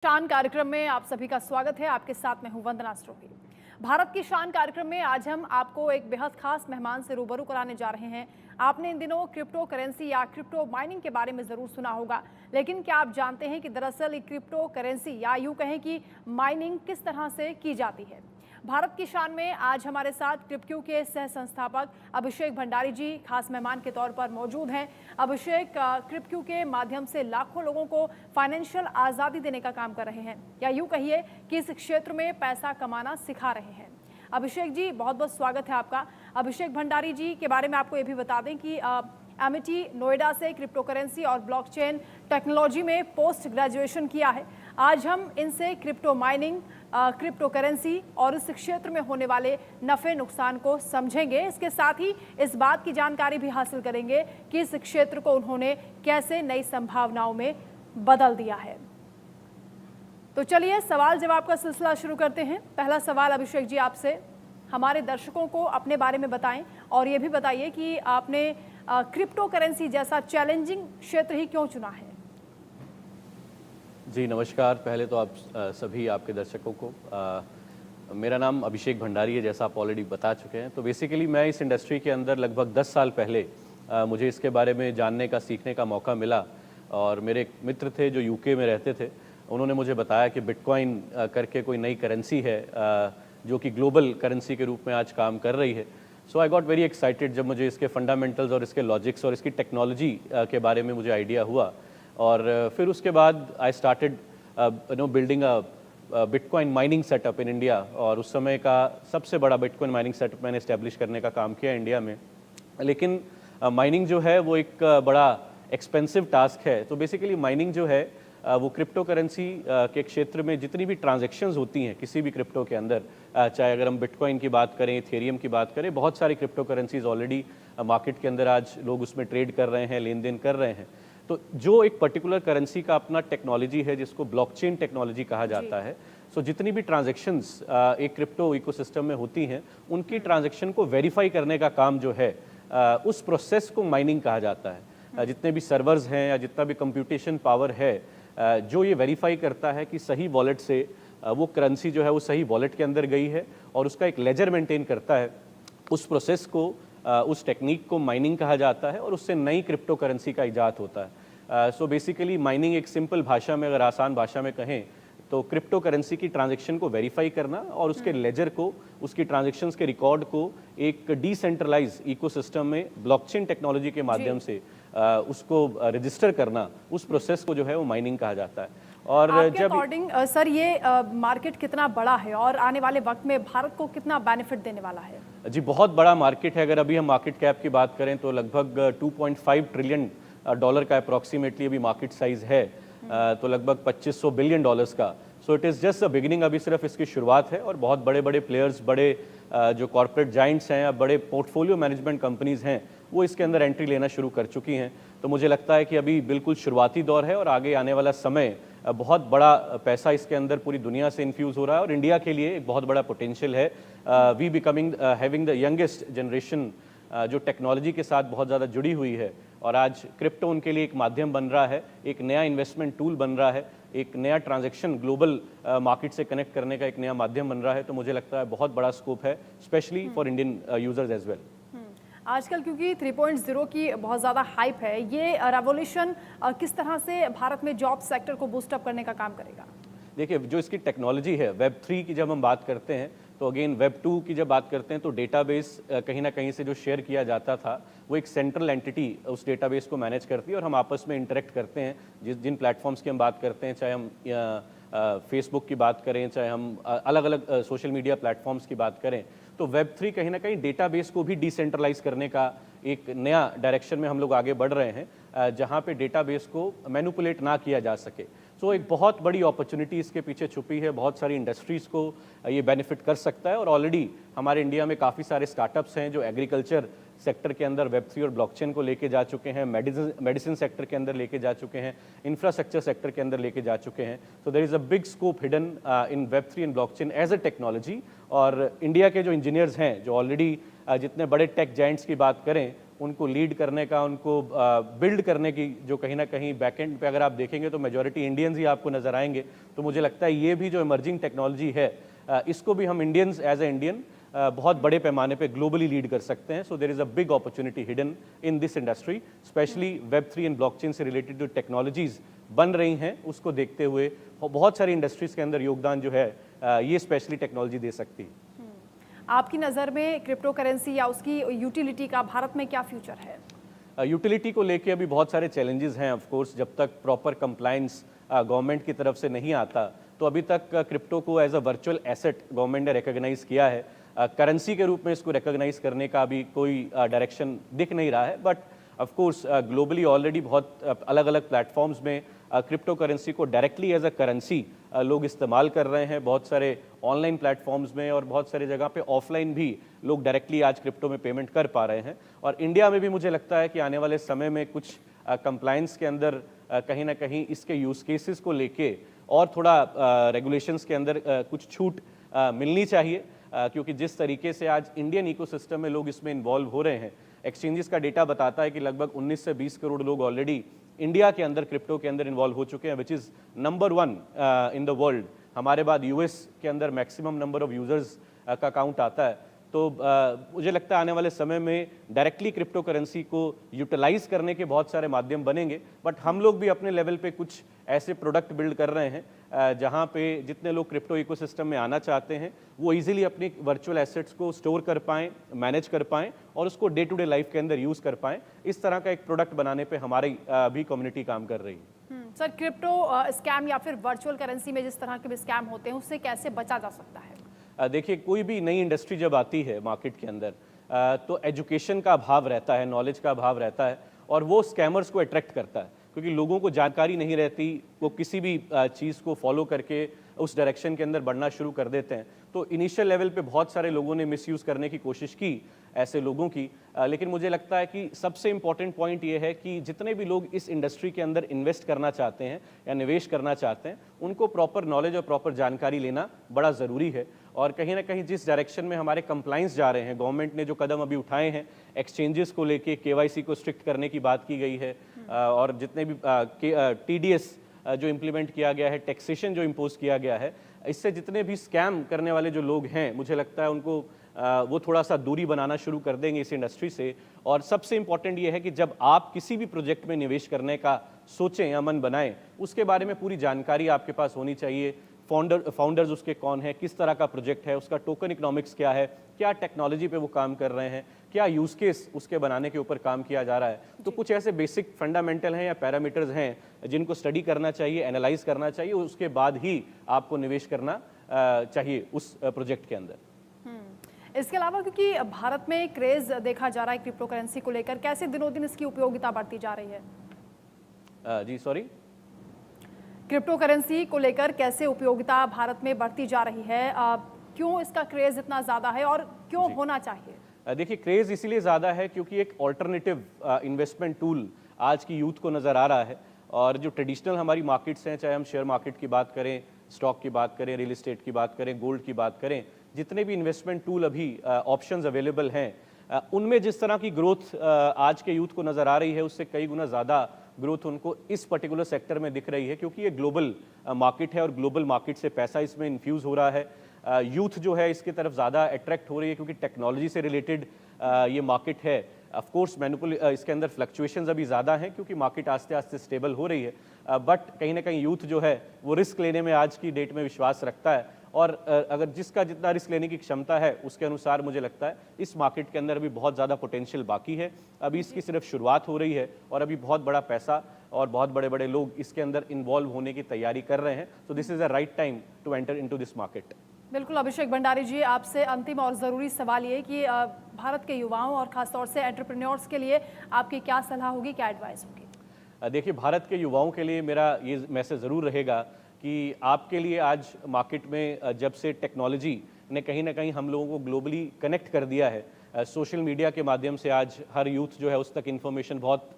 शान कार्यक्रम में आप सभी का स्वागत है। आपके साथ मैं हूं वंदना स्ट्रोकी। भारत की शान कार्यक्रम में आज हम आपको एक बेहद खास मेहमान से रूबरू कराने जा रहे हैं। आपने इन दिनों क्रिप्टो करेंसी या क्रिप्टो माइनिंग के बारे में जरूर सुना होगा, लेकिन क्या आप जानते हैं कि दरअसल क्रिप्टो करेंसी या यूं कहें कि माइनिंग किस तरह से की जाती है। भारत की शान में आज हमारे साथ क्रिप्क्यू के सह संस्थापक अभिषेक भंडारी जी खास मेहमान के तौर पर मौजूद हैं। अभिषेक क्रिप्क्यू के माध्यम से लाखों लोगों को फाइनेंशियल आज़ादी देने का काम कर रहे हैं, या यूं कहिए कि इस क्षेत्र में पैसा कमाना सिखा रहे हैं। अभिषेक जी, बहुत बहुत स्वागत है आपका। अभिषेक भंडारी जी के बारे में आपको ये भी बता दें कि एमिटी नोएडा से क्रिप्टो करेंसी और ब्लॉकचेन टेक्नोलॉजी में पोस्ट ग्रेजुएशन किया है। आज हम इनसे क्रिप्टो माइनिंग, क्रिप्टो करेंसी और इस क्षेत्र में होने वाले नफे नुकसान को समझेंगे। इसके साथ ही इस बात की जानकारी भी हासिल करेंगे कि इस क्षेत्र को उन्होंने कैसे नई संभावनाओं में बदल दिया है। तो चलिए सवाल जवाब का सिलसिला शुरू करते हैं। पहला सवाल अभिषेक जी आपसे, हमारे दर्शकों को अपने बारे में बताएं और ये भी बताइए कि आपने क्रिप्टो करेंसी जैसा चैलेंजिंग क्षेत्र ही क्यों चुना है। जी नमस्कार। पहले तो आप सभी आपके दर्शकों को मेरा नाम अभिषेक भंडारी है, जैसा आप ऑलरेडी बता चुके हैं। तो बेसिकली मैं इस इंडस्ट्री के अंदर लगभग 10 साल पहले मुझे इसके बारे में जानने का, सीखने का मौका मिला। और मेरे एक मित्र थे जो यूके में रहते थे, उन्होंने मुझे बताया कि बिटकॉइन करके कोई नई करेंसी है जो कि ग्लोबल करेंसी के रूप में आज काम कर रही है। सो आई गॉट वेरी एक्साइटेड जब मुझे इसके फंडामेंटल्स और इसके लॉजिक्स और इसकी टेक्नोलॉजी के बारे में मुझे आइडिया हुआ। और फिर उसके बाद I started building a bitcoin mining setup in India. और उस समय का सबसे बड़ा बिटकॉइन माइनिंग सेटअप मैंने इस्टेब्लिश करने का काम किया इंडिया में। लेकिन माइनिंग जो है वो एक बड़ा एक्सपेंसिव टास्क है। तो बेसिकली माइनिंग जो है वो क्रिप्टो करेंसी के क्षेत्र में जितनी भी ट्रांजैक्शंस होती हैं किसी भी क्रिप्टो के अंदर, चाहे अगर हम बिटकॉइन की बात करें, इथेरियम की बात करें, बहुत सारी क्रिप्टो करेंसीज ऑलरेडी मार्केट के अंदर आज लोग उसमें ट्रेड कर रहे हैं, लेन देन कर रहे हैं। तो जो एक पर्टिकुलर करेंसी का अपना टेक्नोलॉजी है जिसको ब्लॉकचेन टेक्नोलॉजी कहा जाता है, सो जितनी भी ट्रांजैक्शंस एक क्रिप्टो इकोसिस्टम में होती हैं उनकी ट्रांजैक्शन को वेरीफाई करने का काम जो है उस प्रोसेस को माइनिंग कहा जाता है। जितने भी सर्वर्स हैं या जितना भी कंप्यूटेशन पावर है जो ये वेरीफाई करता है कि सही वॉलेट से वो करेंसी जो है वो सही वॉलेट के अंदर गई है और उसका एक लेजर मेंटेन करता है, उस प्रोसेस को, उस टेक्निक को माइनिंग कहा जाता है और उससे नई क्रिप्टो करेंसी का इजाद होता है। सो बेसिकली माइनिंग एक सिंपल भाषा में, अगर आसान भाषा में कहें तो क्रिप्टो करेंसी की ट्रांजैक्शन को वेरीफाई करना और उसके लेजर को, उसकी ट्रांजैक्शंस के रिकॉर्ड को एक डिसेंट्रलाइज इकोसिस्टम में ब्लॉकचेन टेक्नोलॉजी के माध्यम से उसको रजिस्टर करना, उस प्रोसेस को जो है वो माइनिंग कहा जाता है। और आपके अकॉर्डिंग सर ये मार्केट कितना बड़ा है और आने वाले वक्त में भारत को कितना बेनिफिट देने वाला है? जी बहुत बड़ा मार्केट है। अगर अभी हम मार्केट कैप की बात करें तो लगभग 2.5 ट्रिलियन डॉलर का अप्रॉक्सीमेटली अभी मार्केट साइज है, तो लगभग 2500 बिलियन डॉलर्स का। So it is just a beginning, अभी सिर्फ इसकी शुरुआत है और बहुत बड़े बड़े प्लेयर्स, बड़े जो कॉर्पोरेट जाइंट्स हैं या बड़े पोर्टफोलियो मैनेजमेंट कंपनीज़ हैं वो इसके अंदर एंट्री लेना शुरू कर चुकी हैं। तो मुझे लगता है कि अभी बिल्कुल शुरुआती दौर है और आगे आने वाला समय बहुत बड़ा पैसा इसके अंदर पूरी दुनिया से इन्फ्यूज़ हो रहा है और इंडिया के लिए एक बहुत बड़ा पोटेंशियल है। We becoming having the youngest generation जो टेक्नोलॉजी के साथ बहुत ज़्यादा जुड़ी हुई है और आज क्रिप्टो उनके लिए एक माध्यम बन रहा है, एक नया इन्वेस्टमेंट टूल बन रहा है, एक नया ट्रांजैक्शन ग्लोबल मार्केट से कनेक्ट करने का एक नया माध्यम बन रहा है। तो मुझे लगता है बहुत बड़ा स्कोप है, specially for Indian users as well. आजकल क्योंकि 3.0 की बहुत ज़्यादा हाइप है, ये रेवोल्यूशन किस तरह से भारत में जॉब सेक्टर को बूस्टअप करने का काम करेगा? देखिए जो इसकी टेक्नोलॉजी है, वेब 3 की जब हम बात करते हैं तो अगेन वेब 2 की जब बात करते हैं तो डेटाबेस कहीं ना कहीं से जो शेयर किया जाता था वो एक सेंट्रल एंटिटी उस डेटाबेस को मैनेज करती है और हम आपस में इंटरेक्ट करते हैं। जिन प्लेटफॉर्म्स की हम बात करते हैं, चाहे हम फेसबुक की बात करें, चाहे हम अलग अलग सोशल मीडिया प्लेटफॉर्म्स की बात करें, तो वेब 3 कहीं ना कहीं डेटाबेस को भी डिसेंट्रलाइज करने का एक नया डायरेक्शन में हम लोग आगे बढ़ रहे हैं, जहाँ पे डेटाबेस को मैनिपुलेट ना किया जा सके। सो एक बहुत बड़ी अपॉर्चुनिटी इसके पीछे छुपी है, बहुत सारी इंडस्ट्रीज़ को ये बेनिफिट कर सकता है और ऑलरेडी हमारे इंडिया में काफ़ी सारे स्टार्टअप्स हैं जो एग्रीकल्चर सेक्टर के अंदर वेब 3 और ब्लॉकचेन को लेके जा चुके हैं, मेडिसिन सेक्टर के अंदर लेके जा चुके हैं, इंफ्रास्ट्रक्चर सेक्टर के अंदर लेके जा चुके हैं। So there is a big scope hidden in web 3 and blockchain as a technology. और इंडिया के जो इंजीनियर्स हैं, जो ऑलरेडी जितने बड़े टेक जाइंट्स की बात करें उनको लीड करने का, उनको बिल्ड करने की जो कहीं ना कहीं बैकएंड पे अगर आप देखेंगे तो मेजॉरिटी इंडियंस ही आपको नज़र आएंगे। तो मुझे लगता है ये भी जो इमर्जिंग टेक्नोलॉजी है इसको भी हम इंडियंस एज ए इंडियन बहुत बड़े पैमाने पे ग्लोबली लीड कर सकते हैं। So there is a big opportunity hidden in this industry, specially वेब3 एंड ब्लॉकचेन से रिलेटेड जो टेक्नोलॉजीज़ बन रही हैं उसको देखते हुए बहुत सारी इंडस्ट्रीज़ के अंदर योगदान जो है ये स्पेशली टेक्नोलॉजी दे सकती है। आपकी नज़र में क्रिप्टो करेंसी या उसकी यूटिलिटी का भारत में क्या फ्यूचर है? यूटिलिटी को लेके अभी बहुत सारे चैलेंजेस हैं। ऑफ कोर्स जब तक प्रॉपर कंप्लायंस गवर्नमेंट की तरफ से नहीं आता तो अभी तक क्रिप्टो को as a virtual asset government ने रिकॉग्नाइज किया है। करेंसी के रूप में इसको रिकॉग्नाइज करने का अभी कोई डायरेक्शन दिख नहीं रहा है। But of course globally already बहुत अलग अलग प्लेटफॉर्म्स में क्रिप्टो करेंसी को डायरेक्टली एज अ करेंसी लोग इस्तेमाल कर रहे हैं। बहुत सारे ऑनलाइन प्लेटफॉर्म्स में और बहुत सारी जगह पे ऑफलाइन भी लोग डायरेक्टली आज क्रिप्टो में पेमेंट कर पा रहे हैं। और इंडिया में भी मुझे लगता है कि आने वाले समय में कुछ कंप्लायंस के अंदर कहीं ना कहीं इसके यूज़ केसेस को लेके और थोड़ा रेगुलेशंस के अंदर कुछ छूट मिलनी चाहिए, क्योंकि जिस तरीके से आज इंडियन इकोसिस्टम में लोग इसमें इन्वॉल्व हो रहे हैं, एक्सचेंजेस का डेटा बताता है कि लगभग 19 से 20 करोड़ लोग ऑलरेडी इंडिया के अंदर क्रिप्टो के अंदर इन्वॉल्व हो चुके हैं, which is number 1 in the world. हमारे बाद यूएस के अंदर मैक्सिमम नंबर ऑफ यूज़र्स का काउंट आता है। तो मुझे लगता है आने वाले समय में डायरेक्टली क्रिप्टो करेंसी को यूटिलाइज करने के बहुत सारे माध्यम बनेंगे। बट हम लोग भी अपने लेवल पे कुछ ऐसे प्रोडक्ट बिल्ड कर रहे हैं जहाँ पे जितने लोग क्रिप्टो इकोसिस्टम में आना चाहते हैं वो इजीली अपनी वर्चुअल एसेट्स को स्टोर कर पाएँ, मैनेज कर पाएँ और उसको डे टू डे लाइफ के अंदर यूज़ कर पाएँ। इस तरह का एक प्रोडक्ट बनाने पर हमारी भी कम्युनिटी काम कर रही है। सर, क्रिप्टो स्कैम या फिर वर्चुअल करेंसी में जिस तरह के भी स्कैम होते हैं उससे कैसे बचा जा सकता है? देखिए, कोई भी नई इंडस्ट्री जब आती है मार्केट के अंदर तो एजुकेशन का अभाव रहता है, नॉलेज का अभाव रहता है और वो स्कैमर्स को अट्रैक्ट करता है, क्योंकि लोगों को जानकारी नहीं रहती, वो किसी भी चीज़ को फॉलो करके उस डायरेक्शन के अंदर बढ़ना शुरू कर देते हैं। तो इनिशियल लेवल पे बहुत सारे लोगों ने मिसयूज़ करने की कोशिश की ऐसे लोगों की, लेकिन मुझे लगता है कि सबसे इम्पॉर्टेंट पॉइंट ये है कि जितने भी लोग इस इंडस्ट्री के अंदर इन्वेस्ट करना चाहते हैं या निवेश करना चाहते हैं उनको प्रॉपर नॉलेज और प्रॉपर जानकारी लेना बड़ा ज़रूरी है। और कहीं ना कहीं जिस डायरेक्शन में हमारे कंप्लाइंस जा रहे हैं, गवर्नमेंट ने जो कदम अभी उठाए हैं, एक्सचेंजेस को लेके केवाईसी को स्ट्रिक्ट करने की बात की गई है और जितने भी टीडीएस जो इम्प्लीमेंट किया गया है, टैक्सेशन जो इम्पोज किया गया है, इससे जितने भी स्कैम करने वाले जो लोग हैं मुझे लगता है उनको वो थोड़ा सा दूरी बनाना शुरू कर देंगे इस इंडस्ट्री से। और सबसे इम्पॉर्टेंट ये है कि जब आप किसी भी प्रोजेक्ट में निवेश करने का सोचें या मन बनाएं, उसके बारे में पूरी जानकारी आपके पास होनी चाहिए। फाउंडर्स उसके कौन है, किस तरह का प्रोजेक्ट है, उसका टोकन इकोनॉमिक्स क्या है, क्या टेक्नोलॉजी पे वो काम कर रहे हैं, क्या यूज़ केस उसके बनाने के ऊपर काम किया जा रहा है। तो कुछ ऐसे बेसिक फंडामेंटल हैं या पैरामीटर्स हैं जिनको स्टडी करना चाहिए, एनालाइज करना चाहिए, उसके बाद ही आपको निवेश करना चाहिए उस प्रोजेक्ट के अंदर। इसके अलावा क्योंकि भारत में क्रेज देखा जा रहा है क्रिप्टो करेंसी को लेकर, कैसे दिनों दिन इसकी उपयोगिता बढ़ती जा रही है? जी सॉरी, क्रिप्टो करेंसी को लेकर कैसे उपयोगिता भारत में बढ़ती जा रही है? क्यों इसका क्रेज इतना ज़्यादा है और क्यों होना चाहिए? देखिए, क्रेज़ इसीलिए ज़्यादा है क्योंकि एक ऑल्टरनेटिव इन्वेस्टमेंट टूल आज की यूथ को नज़र आ रहा है। और जो ट्रेडिशनल हमारी मार्केट्स हैं, चाहे हम शेयर मार्केट की बात करें, स्टॉक की बात करें, रियल एस्टेट की बात करें, गोल्ड की बात करें, जितने भी इन्वेस्टमेंट टूल अभी ऑप्शंस अवेलेबल हैं उनमें जिस तरह की ग्रोथ आज के यूथ को नज़र आ रही है उससे कई गुना ज़्यादा ग्रोथ उनको इस पर्टिकुलर सेक्टर में दिख रही है, क्योंकि ये ग्लोबल मार्केट है और ग्लोबल मार्केट से पैसा इसमें इन्फ्यूज़ हो रहा है। यूथ जो है इसकी तरफ ज़्यादा अट्रैक्ट हो रही है क्योंकि टेक्नोलॉजी से रिलेटेड ये मार्केट है। ऑफ कोर्स इसके अंदर फ्लक्चुएशंस अभी ज़्यादा हैं क्योंकि मार्केट आस्ते आस्ते स्टेबल हो रही है, बट कहीं ना कहीं यूथ जो है वो रिस्क लेने में आज की डेट में विश्वास रखता है और अगर जिसका जितना रिस्क लेने की क्षमता है उसके अनुसार मुझे लगता है इस मार्केट के अंदर अभी बहुत ज़्यादा पोटेंशियल बाकी है। अभी इसकी सिर्फ शुरुआत हो रही है और अभी बहुत बड़ा पैसा और बहुत बड़े बड़े लोग इसके अंदर इन्वॉल्व होने की तैयारी कर रहे हैं। So this is a right time to enter into this market. बिल्कुल अभिषेक भंडारी जी, आपसे अंतिम और ज़रूरी सवाल ये कि भारत के युवाओं और ख़ासतौर से एंटरप्रेन्योर्स के लिए आपकी क्या सलाह होगी, क्या एडवाइस होगी? देखिए, भारत के युवाओं के लिए मेरा ये मैसेज ज़रूर रहेगा कि आपके लिए आज मार्केट में जब से टेक्नोलॉजी ने कहीं ना कहीं हम लोगों को ग्लोबली कनेक्ट कर दिया है, सोशल मीडिया के माध्यम से आज हर यूथ जो है उस तक इन्फॉर्मेशन बहुत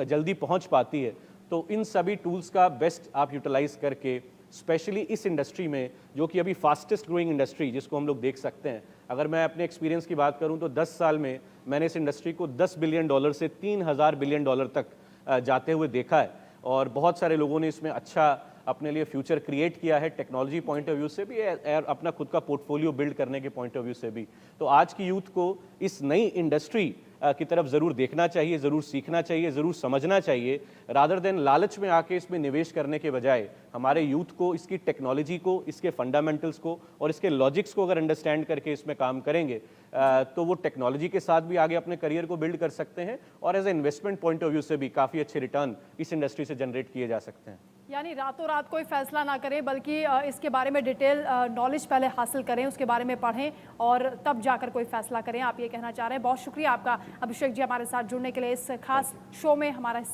जल्दी पहुंच पाती है। तो इन सभी टूल्स का बेस्ट आप यूटिलाइज़ करके स्पेशली इस इंडस्ट्री में जो कि अभी फास्टेस्ट ग्रोइंग इंडस्ट्री जिसको हम लोग देख सकते हैं। अगर मैं अपने एक्सपीरियंस की बात करूं तो 10 साल में मैंने इस इंडस्ट्री को $10 बिलियन से $3000 बिलियन तक जाते हुए देखा है और बहुत सारे लोगों ने इसमें अच्छा अपने लिए फ्यूचर क्रिएट किया है, टेक्नोलॉजी पॉइंट ऑफ व्यू से भी और अपना खुद का पोर्टफोलियो बिल्ड करने के पॉइंट ऑफ व्यू से भी। तो आज की यूथ को इस नई इंडस्ट्री की तरफ ज़रूर देखना चाहिए, ज़रूर सीखना चाहिए, ज़रूर समझना चाहिए, रादर देन लालच में आके इसमें निवेश करने के बजाय हमारे यूथ को इसकी टेक्नोलॉजी को, इसके फंडामेंटल्स को और इसके लॉजिक्स को अगर अंडरस्टैंड करके इसमें काम करेंगे तो वो टेक्नोलॉजी के साथ भी आगे अपने करियर को बिल्ड कर सकते हैं और as a investment point of view से भी काफ़ी अच्छे रिटर्न इस इंडस्ट्री से जनरेट किए जा सकते हैं। यानी रातों रात कोई फैसला ना करें, बल्कि इसके बारे में डिटेल नॉलेज पहले हासिल करें, उसके बारे में पढ़ें और तब जाकर कोई फैसला करें, आप ये कहना चाह रहे हैं। बहुत शुक्रिया आपका अभिषेक जी हमारे साथ जुड़ने के लिए, इस खास शो में हमारा